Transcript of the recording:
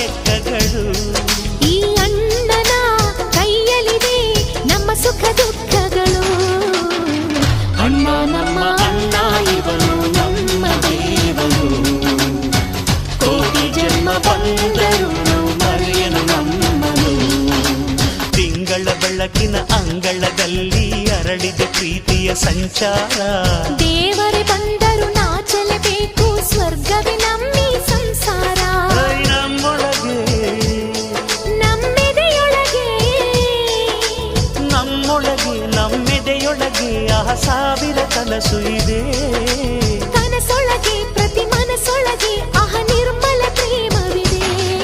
ಲೆಕ್ಕಗಳು. ಈ ಅಣ್ಣನ ಕೈಯಲ್ಲಿದೆ ನಮ್ಮ ಸುಖ ದುಃಖಗಳು. ಅಣ್ಣ ನಮ್ಮ ಅಣ್ಣ ಇವನು ನಮ್ಮ ದೇವರು, ಕೋಟಿ ಜನ್ಮ ಬಂದರು ಮರೆಯನು ನಮ್ಮನು. ತಿಂಗಳ ಬೆಳಕಿನ ಅಂಗಳದಲ್ಲಿ ಅರಳಿದೆ ಪ್ರೀತಿಯ ಸಂಚಾರ. ದೇವರೇ ಬಂದರು ನಾಚಲೇಬೇಕು, ಸ್ವರ್ಗವೇ ನಮ್ಮಿ ಸಂಸಾರ. ನಮ್ಮೊಳಗೆ ನಮ್ಮೆದೆಯೊಳಗೆ ನಮ್ಮೆದೆಯೊಳಗೆ ಆ ಸಾವಿರ ಕನಸು